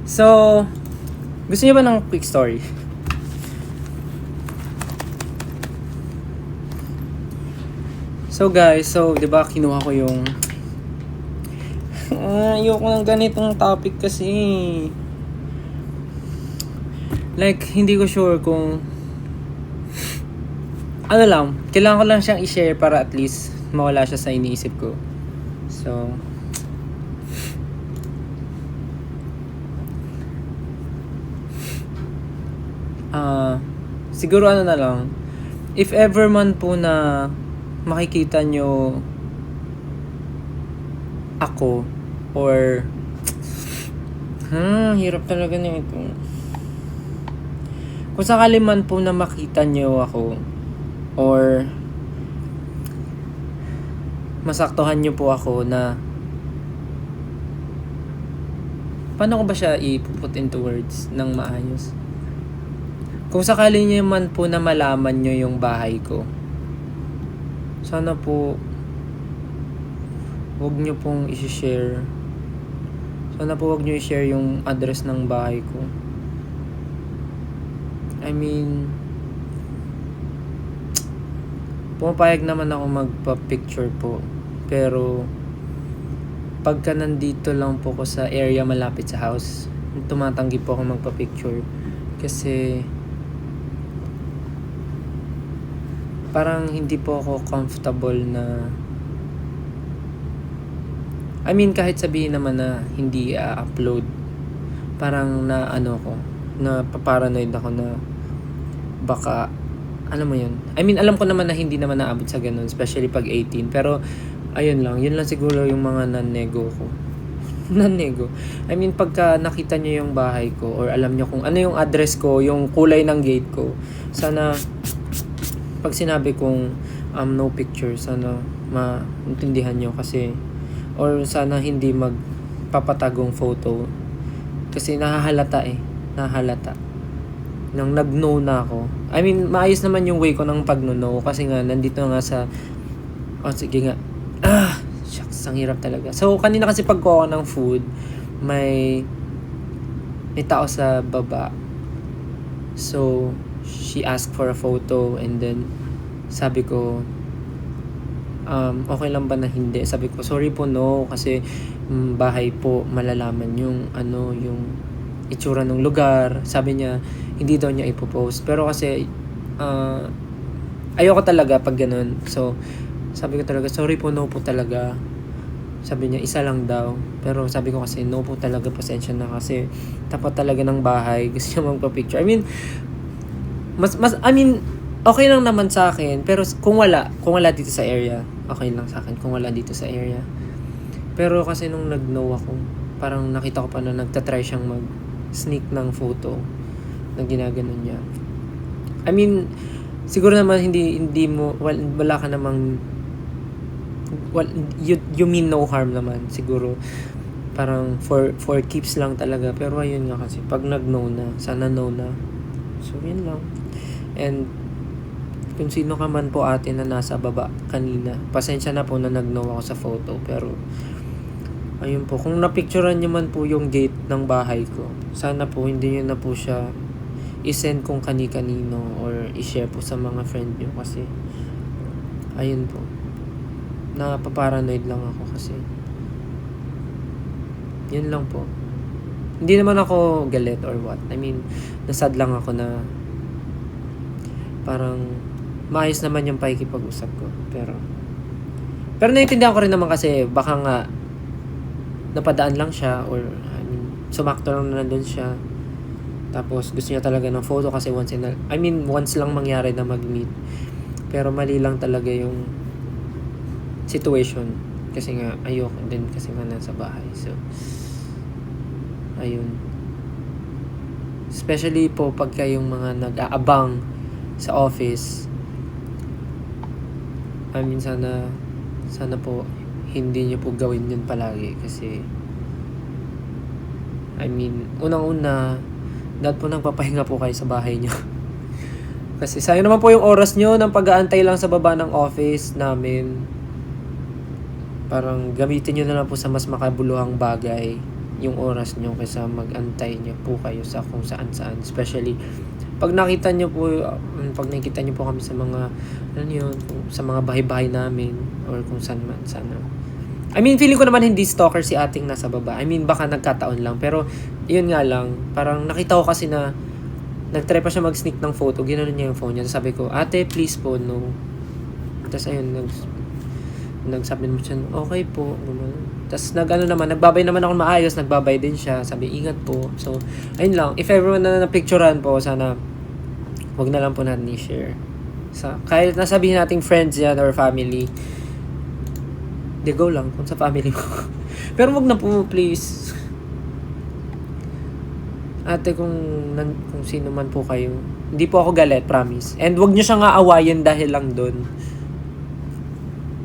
So, gusto niyo ba ng quick story? So guys, 'di ba kinuha ko yung ayoko ng ganitong topic kasi. Like, hindi ko sure kung ano lang, kailangan ko lang siyang i-share para at least mawala siya sa iniisip ko. So, siguro ano na lang, if ever man po na makikita nyo ako or hirap talaga nito. Kung sakali man po na makita nyo ako or masaktuhan nyo po ako na paano ko ba siya i-put into words ng maayos? Kung sakali nyo man po na malaman nyo yung bahay ko, sana po huwag nyo pong i-share. Sana po huwag nyo i-share yung address ng bahay ko. I mean, pumapayag naman ako magpa-picture po. Pero, pagka nandito lang po ko sa area malapit sa house, tumatanggi po ako magpa-picture. Kasi, parang hindi po ako comfortable na I mean, kahit sabihin naman na hindi upload, parang na paranoid ako na baka, alam mo yun. I mean, alam ko naman na hindi naman naabot sa ganun, especially pag 18. Pero, yun lang siguro yung mga nan-nego ko. Nan-nego. I mean, pagka nakita nyo yung bahay ko, or alam nyo kung ano yung address ko, yung kulay ng gate ko, sana, pag sinabi kong no picture, sana maintindihan nyo kasi, or sana hindi magpapatagong photo kasi nahahalata nang nag-no na ako. I mean, maayos naman yung way ko ng pag-no kasi nga nandito nga sa sige nga. Shucks, ang hirap talaga. So kanina kasi pagkuha ko ng food, may tao sa baba. So she asked for a photo and then sabi ko okay lang ba na hindi? Sabi ko, sorry po, no, kasi bahay po, malalaman yung itsura ng lugar. Sabi niya, hindi daw niya ipopost. Pero kasi, ayoko talaga pag ganun. So, sabi ko talaga, sorry po, no po talaga. Sabi niya, isa lang daw. Pero sabi ko kasi, no po talaga, pasensya na kasi tapat talaga ng bahay. Gusto niya magpa-picture. I mean, okay lang naman sa akin, pero kung wala dito sa area, okay lang sa akin kung wala dito sa area. Pero kasi nung nag-know ako, parang nakita ko pa na nagtatry siyang mag-sneak ng photo na ginaganon niya. I mean, siguro naman hindi mo, wala ka namang, you mean no harm naman, siguro. Parang for keeps lang talaga. Pero ayun nga kasi, pag nag-know na, sana know na. So, yun lang. And, kung sino ka man po ate na nasa baba kanina, pasensya na po na nag-no ako sa photo. Pero, ayun po, kung napicturean nyo man po yung gate ng bahay ko, sana po hindi nyo na po siya i-send kung kani-kanino or i-share po sa mga friend nyo kasi, ayun po, napaparanoid lang ako kasi, yun lang po. Hindi naman ako galit or what. I mean, nasad lang ako na parang maayos naman yung pakikipag-usap ko. Pero naiintindihan ko rin naman kasi baka nga napadaan lang siya or sumakto lang na nandun siya. Tapos gusto niya talaga ng photo kasi once lang mangyari na mag-meet. Pero mali lang talaga yung situation. Kasi nga ayoko din kasi nga nasa bahay. So, ayun. Especially po pagka yung mga nag-aabang sa office, I mean, sana po hindi niyo po gawin yun palagi kasi I mean, unang-una dapat po nagpapahinga po kayo sa bahay niyo. Kasi sayang naman po yung oras niyo ng pag-aantay lang sa baba ng office namin. Parang gamitin niyo na lang po sa mas makabuluhang bagay. yung oras nyo kaysa mag-antay nyo po kayo sa kung saan-saan. Especially, pag nakita nyo po, pag nakikita nyo po kami sa mga, ano yun, sa mga bahay-bahay namin, or kung saan man, sana. I mean, feeling ko naman hindi stalker si ating nasa baba. I mean, baka nagkataon lang. Pero, yun nga lang, parang nakita ko kasi na, nagtry pa siya mag-sneak ng photo, ginanon niya yung phone niya. Tapos sabi ko, ate, please po, no. Tapos ayun, nagsabi mo siya, okay po. Tapos nagbabay naman ako maayos, nagbabay din siya. Sabi, ingat po. So, ayun lang. If everyone na napicturean po, sana, wag na lang po natin i-share. Kahit nasabihin nating friends yan or family, di go lang kung sa family mo. Pero wag na po, please. Ate, kung sino man po kayo, hindi po ako galit, promise. And wag niyo siyang aawayin dahil lang doon.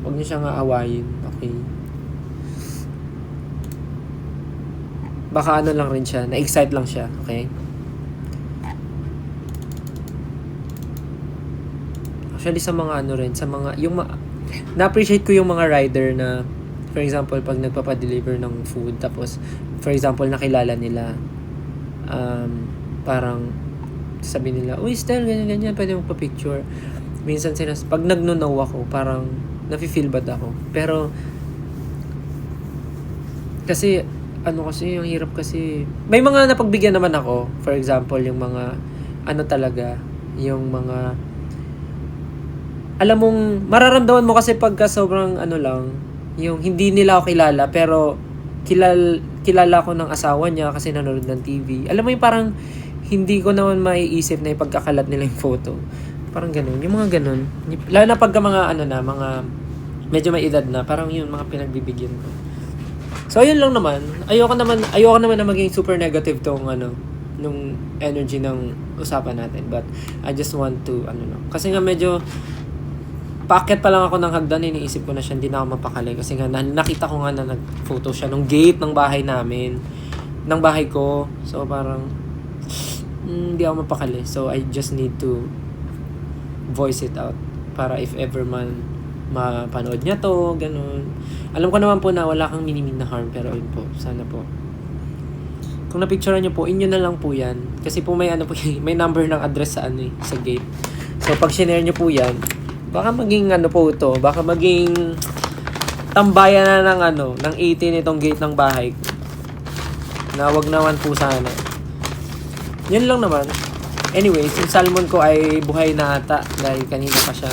Wag niyo siyang aawayin, okay? Baka ano lang rin siya, na-excite lang siya, okay? Actually, sa mga ano rin, sa mga, na-appreciate ko yung mga rider na, for example, pag nagpapadeliver ng food, tapos, for example, nakilala nila, parang, sabi nila, uy, Stel, ganyan, pwede mo pa-picture. Minsan pag nag-no ako, parang, nafe-feel bad ako. Pero, kasi, kasi, ang hirap kasi, may mga napagbigyan naman ako, for example, yung mga, talaga, yung mga, alam mong, mararamdaman mo kasi pagka sobrang, lang, yung hindi nila ako kilala, pero, kilala ko ng asawa niya kasi nanonood ng TV. Alam mo yung parang, hindi ko naman maiisip na ipagkakalat nila yung photo. Parang ganun, yung mga ganun. Lalo na pagka mga, mga, medyo may edad na, parang yun, mga pinagbibigyan ko. So, ayun lang naman. Ayoko naman na maging super negative tong nung energy ng usapan natin. But, I just want to, kasi nga medyo, paakyat pa lang ako ng hagdan, iniisip ko na siya, hindi na ako mapakali. Kasi nga, nakita ko nga na nag-photo siya nung gate ng bahay namin. Ng bahay ko. So, parang, hindi ako mapakali. So, I just need to voice it out. Para if ever man, mapanood niya to, ganun. Alam ko naman po na wala kang minimin na harm, pero yun po, sana po. Kung napicturean niyo po, inyo na lang po yan. Kasi po may may number ng address sa sa gate. So pag shinare niyo po yan, baka maging po ito, baka maging tambayan na ng ng 18 itong gate ng bahay ko. Na wag naman po sana. Yan lang naman. Anyways, yung salmon ko ay buhay na ata dahil kanina pa siya